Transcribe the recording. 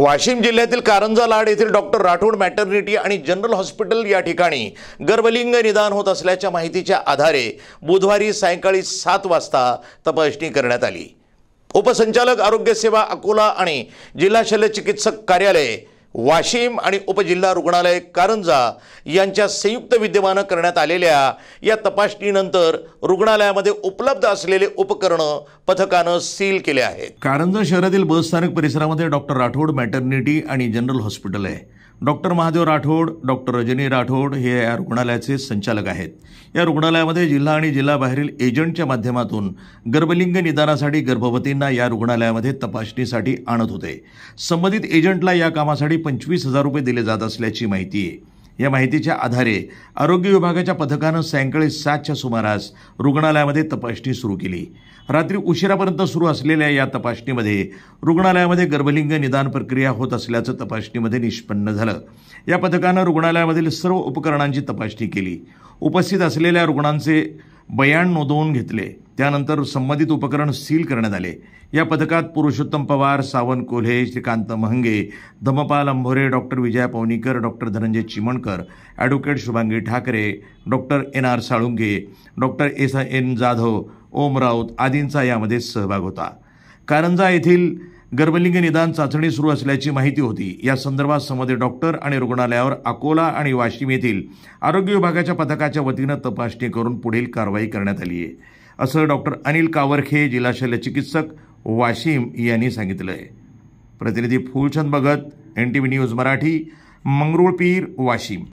वाशिम जिल्ह्यातील कारंजा लाड येथील doctor Rathod maternity आणि जनरल हॉस्पिटल या ठिकाणी गर्भलिंग निदान होत असल्याच्या माहितीच्या आधारे बुधवारी सायंकाळी 7 वाजता तपासणी करण्यात आली। उपसंचालक आरोग्य सेवा अकोला आणि जिल्हा शल्य चिकित्सक कार्यालय वाशिम आणि उपजिल्हा रुग्णालय कारंजा यांच्या संयुक्त विद्यमाने करण्यात आलेल्या या तपासणीनंतर रुग्णालयामध्ये उपलब्ध असलेले उपकरण पथकाने सील केले आहेत। कारंजा शहरातील बस स्थानक परिसरामध्ये डॉक्टर राठोड मॅटर्निटी आणि जनरल हॉस्पिटल आहे। डॉक्टर महादेव राठोड, डॉक्टर रजनी राठोड हे या रुग्णालयाचे संचालक आहेत। या रुग्णालयामध्ये जिल्हा आणि जिल्हाबाहेरील एजंटच्या माध्यमातून गर्भलिंग निदानासाठी गर्भवतींना या रुग्णालयामध्ये तपासणीसाठी आणत होते। संबंधित एजंटला या कामासाठी 25,000 रुपये दिले जात असल्याची माहिती आहे। या माहितीच्या आधारे आरोग्य विभागाच्या पथकाने सायंकाळी 7च्या सुमारास रुग्णालयामध्ये तपासणी सुरू केली। रात्री उशिरापर्यंत सुरू असलेल्या या तपासणीमध्ये रुग्णालयामध्ये गर्भलिंग निदान प्रक्रिया होत असल्याचं तपासणीमध्ये निष्पन्न झालं। या पथकाने रुग्णालयामधील सर्व उपकरणांची तपासणी केली। उपस्थित असलेल्या रुग्णांचे बयान नोंदवून घेतले। त्यानंतर संबंधित उपकरण सील करण्यात आले। या पथकात पुरुषोत्तम पवार, सावन Kolhe, Shrikant Mahange, Dhammapal Ambhore, doctor Vijaya Pavanikar, doctor Dhananjay Chimankar, advocate Shubhangi Thackeray, doctor NR Salunke, doctor SN Jadhav, Om Raut आदींचा यामध्ये सहभाग होता। कारंजा येथील गर्भलिंग निदान चाचणी सुरू असल्याची माहिती होती। या संदर्भात संबंधित डॉक्टर आणि रुग्णालयावर अकोला आणि वाशिम येथील आरोग्य विभागाच्या पथकाच्या वतीने तपासणी करून पुढील कारवाई करण्यात आली आहे, असं डॉक्टर अनिल कावरखे, जिल्हा शल्य चिकित्सक वाशिम यांनी सांगितलं आहे। प्रतिनिधी फुलचंद भगत, NTV न्यूज मराठी, मंगरुळपीर, वाशिम।